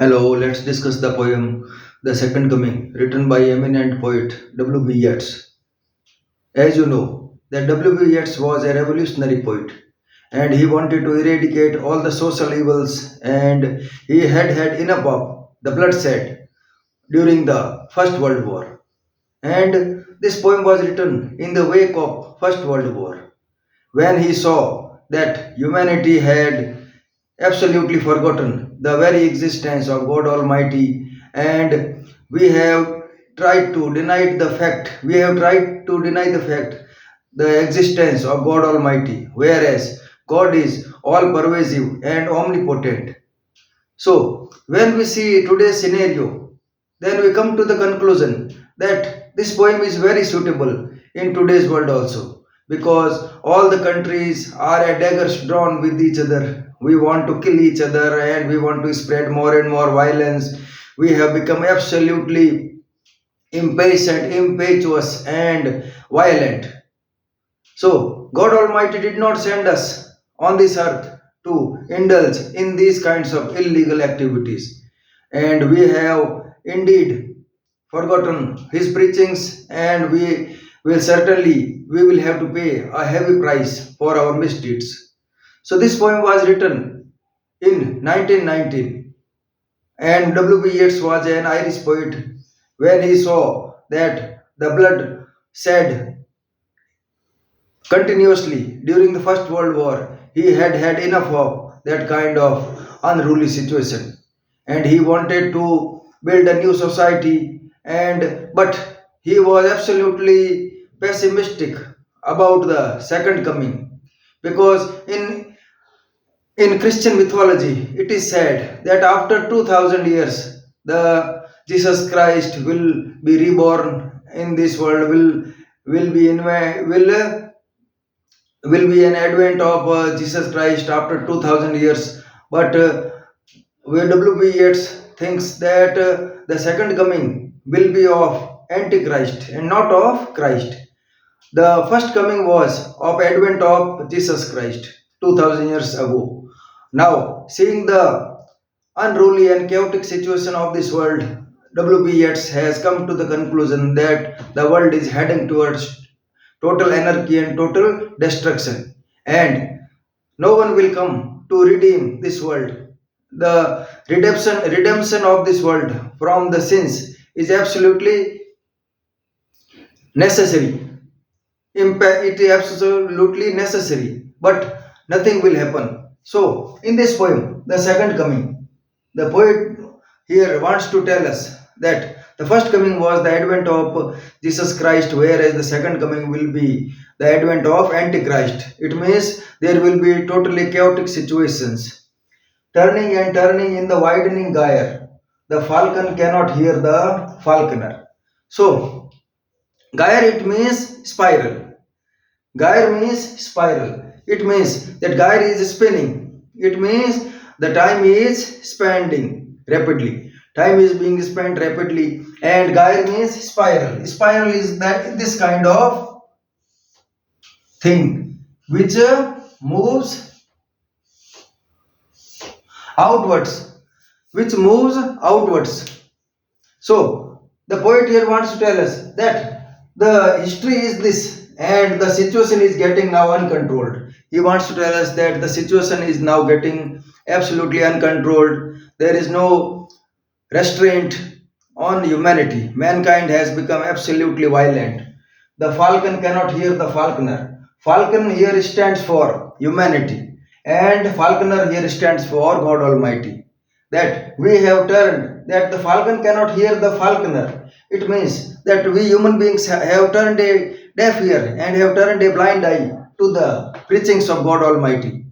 Hello, let's discuss the poem The Second Coming, written by eminent poet W.B. Yeats. As you know, that W.B. Yeats was a revolutionary poet and he wanted to eradicate all the social evils and he had enough of the bloodshed during the First World War. And this poem was written in the wake of First World War when he saw that humanity had absolutely forgotten the very existence of God Almighty, and we have tried to deny the fact, the existence of God Almighty, whereas God is all pervasive and omnipotent. So, when we see today's scenario, then we come to the conclusion that this poem is very suitable in today's world also because all the countries are at daggers drawn with each other. We want to kill each other and we want to spread more and more violence. We have become absolutely impatient, impetuous, and violent. So, God Almighty did not send us on this earth to indulge in these kinds of illegal activities. And we have indeed forgotten His preachings, and we will have to pay a heavy price for our misdeeds. So, this poem was written in 1919, and W.B. Yeats was an Irish poet when he saw that the blood shed continuously during the First World War. He had enough of that kind of unruly situation, and he wanted to build a new society. And but he was absolutely pessimistic about the second coming because in Christian mythology it is said that after 2000 years the Jesus Christ will be reborn in this world, will be will be an advent of Jesus Christ after 2000 years. But W.B. Yeats thinks that the second coming will be of Antichrist and not of Christ. The first coming was of advent of Jesus Christ 2000 years ago. Now, seeing the unruly and chaotic situation of this world, W.B. Yeats has come to the conclusion that the world is heading towards total anarchy and total destruction. And no one will come to redeem this world. The redemption of this world from the sins is absolutely necessary. It is absolutely necessary, but nothing will happen. So, in this poem, The Second Coming, the poet here wants to tell us that the first coming was the advent of Jesus Christ, whereas the second coming will be the advent of Antichrist. It means there will be totally chaotic situations, turning and turning in the widening gyre. The falcon cannot hear the falconer. So, gyre it means spiral. Gyre means spiral. It means that gyre is spinning. It means the time is spending rapidly. Time is being spent rapidly, and gyre means spiral. Spiral is that this kind of thing which moves outwards, which moves outwards. So the poet here wants to tell us that the history is this and the situation is getting now uncontrolled. He wants to tell us that the situation is now getting absolutely uncontrolled. There is no restraint on humanity. Mankind has become absolutely violent. The falcon cannot hear the falconer. Falcon here stands for humanity, and falconer here stands for God Almighty. That we have turned, that the falcon cannot hear the falconer. It means that we human beings have turned a deaf ear and have turned a blind eye to the preachings of God Almighty,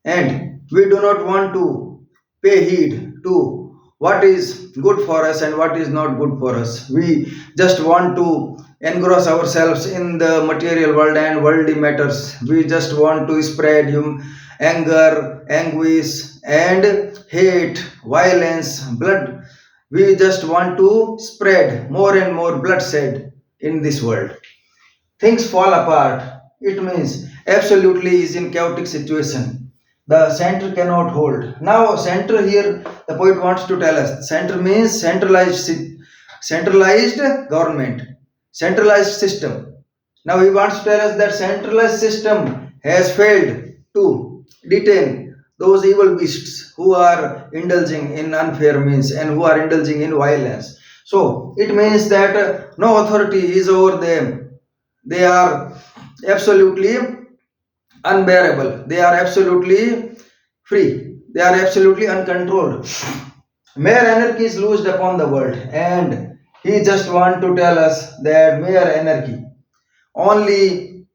and we do not want to pay heed to what is good for us and what is not good for us. We just want to engross ourselves in the material world and worldly matters. We just want to spread anger, anguish, and hate, violence, blood. We just want to spread more and more bloodshed in this world. Things fall apart. It means absolutely is in chaotic situation. the center cannot hold. Now, center here, the poet wants to tell us center means centralized government, centralized system. Now, he wants to tell us that centralized system has failed to detain those evil beasts who are indulging in unfair means and who are indulging in violence. So, it means that no authority is over them. They are absolutely unbearable. They are absolutely free. They are absolutely uncontrolled. Mere anarchy is loosed upon the world, and he just want to tell us that mere anarchy, only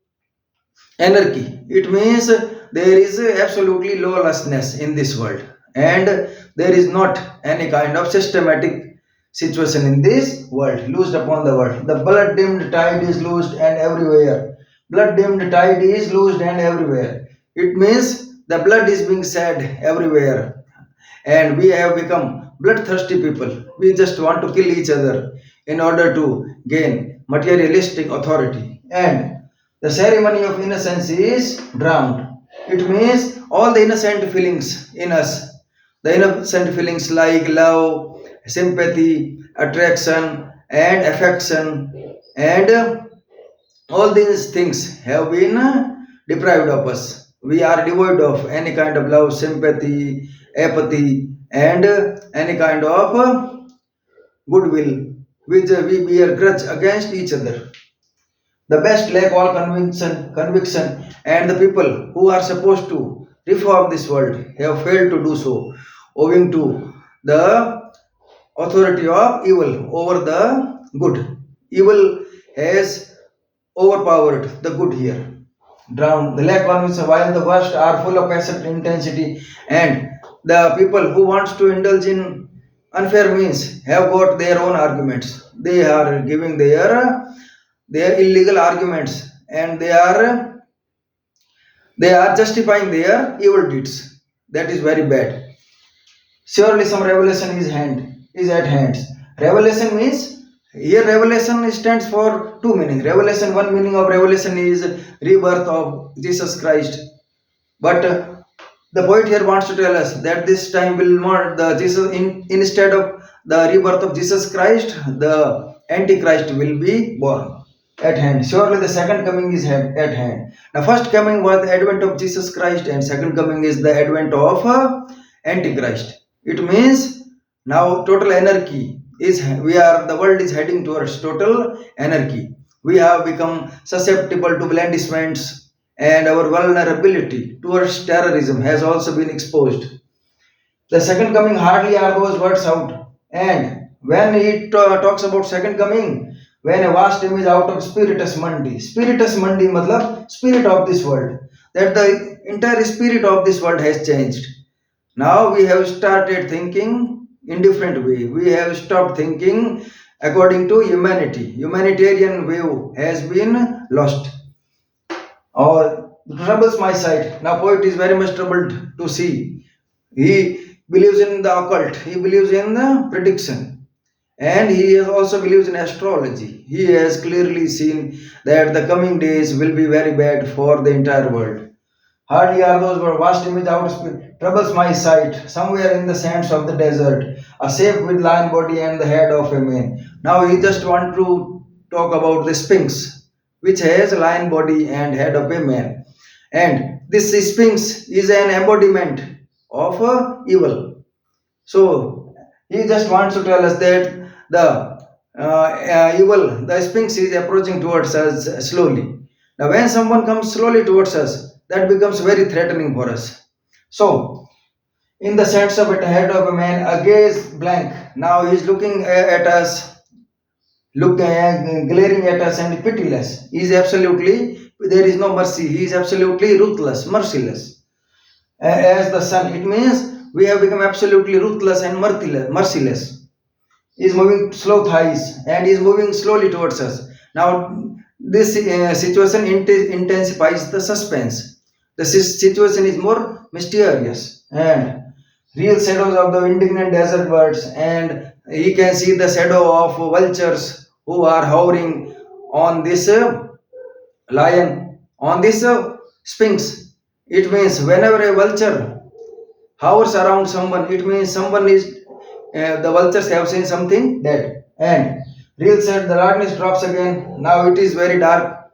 anarchy. It means there is absolutely lawlessness in this world, and there is not any kind of systematic situation in this world loosed upon the world. The blood dimmed tide is loosed and everywhere. Blood dimmed tide is loosed and everywhere. It means the blood is being shed everywhere, and we have become bloodthirsty people. We just want to kill each other in order to gain materialistic authority. And the ceremony of innocence is drowned. It means all the innocent feelings in us, the innocent feelings like love, sympathy, attraction, and affection, and all these things have been deprived of us. We are devoid of any kind of love, sympathy, apathy, and any kind of goodwill, which we bear grudge against each other. The best lack all conviction, and the people who are supposed to reform this world have failed to do so, owing to the authority of evil over the good. Evil has overpowered the good here. Drowned. The lack conviction, while the worst are full of passion intensity, and the people who wants to indulge in unfair means have got their own arguments. They are giving their illegal arguments, and they are justifying their evil deeds. That is very bad. Surely some revelation is at hand. Revelation means here revelation stands for two meanings. Revelation, one meaning of revelation is rebirth of Jesus Christ. But the poet here wants to tell us that this time will not the Jesus instead of the rebirth of Jesus Christ, the Antichrist will be born at hand. Surely the second coming is at hand. The first coming was the advent of Jesus Christ, and second coming is the advent of Antichrist. It means now total anarchy is we are the world is heading towards total anarchy. We have become susceptible to blandishments, and our vulnerability towards terrorism has also been exposed. The second coming hardly are those words out. And when it talks about second coming, when a vast image out of spiritus mundi matlab spirit of this world, that the entire spirit of this world has changed. Now we have started thinking in different way. We have stopped thinking according to humanity. Humanitarian view has been lost. Or troubles my sight. Now poet is very much troubled to see. He believes in the occult. He believes in the prediction. And he also believes in astrology. He has clearly seen that the coming days will be very bad for the entire world. Hardly are those were vast image out of troubles my sight, somewhere in the sands of the desert, a shape with lion body and the head of a man. Now he just want to talk about the Sphinx, which has a lion body and head of a man. And this Sphinx is an embodiment of evil. So he just wants to tell us that the Sphinx is approaching towards us slowly. Now, when someone comes slowly towards us, that becomes very threatening for us. So, in the sense of it, head of a man, a gaze blank. Now he is looking at us, glaring at us, and pitiless. He is absolutely there is no mercy. He is absolutely ruthless, merciless. As the sun, it means we have become absolutely ruthless and merciless. He is moving slow thighs and he is moving slowly towards us. Now, this situation intensifies the suspense. The situation is more mysterious, and real shadows of the indignant desert birds, and he can see the shadow of vultures who are hovering on this lion, on this sphinx. It means whenever a vulture hovers around someone, it means someone is, the vultures have seen something dead. And real said the darkness drops again. Now it is very dark,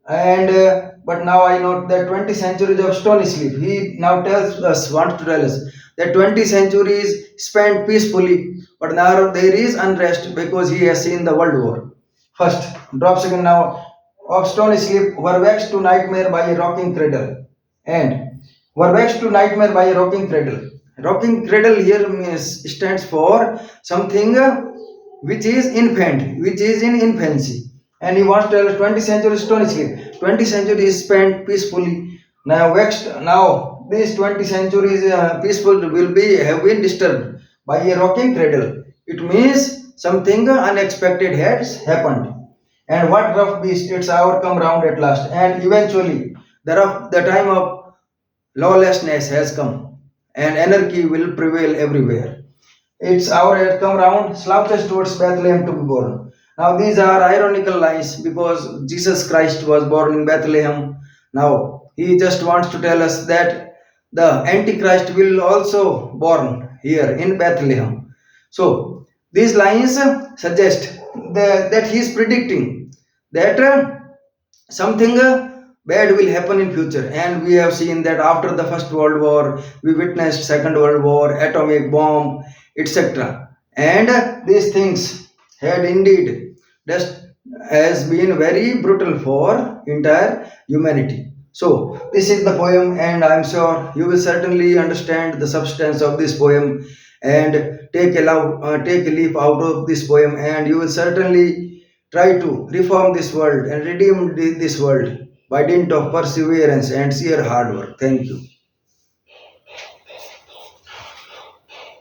and but now I note that 20 centuries of stony sleep. He now tells us, wants to tell us that 20 centuries spent peacefully, but now there is unrest because he has seen the world war. First, drops again now of stony sleep were vexed to nightmare by a rocking cradle, and were vexed to nightmare by a rocking cradle. Rocking cradle here stands for something which is infant, which is in infancy. And he wants to tell us 20 centuries stone sleep. 20 centuries spent peacefully. Now vexed. Now these 20 centuries peaceful will be have been disturbed by a rocking cradle. It means something unexpected has happened. And what rough beast? Its hour come round at last. And eventually the time of lawlessness has come, and anarchy will prevail everywhere. Its hour has come round, slouches towards Bethlehem to be born. Now, these are ironical lines because Jesus Christ was born in Bethlehem. Now, he just wants to tell us that the Antichrist will also born here in Bethlehem. So, these lines suggest that he is predicting that something bad will happen in future, and we have seen that after the first world war we witnessed second world war, atomic bomb, etc. And these things had indeed just has been very brutal for entire humanity. So this is the poem, and I'm sure you will certainly understand the substance of this poem and take a leaf out of this poem, and you will certainly try to reform this world and redeem this world by dint of perseverance and sheer hard work. Thank you.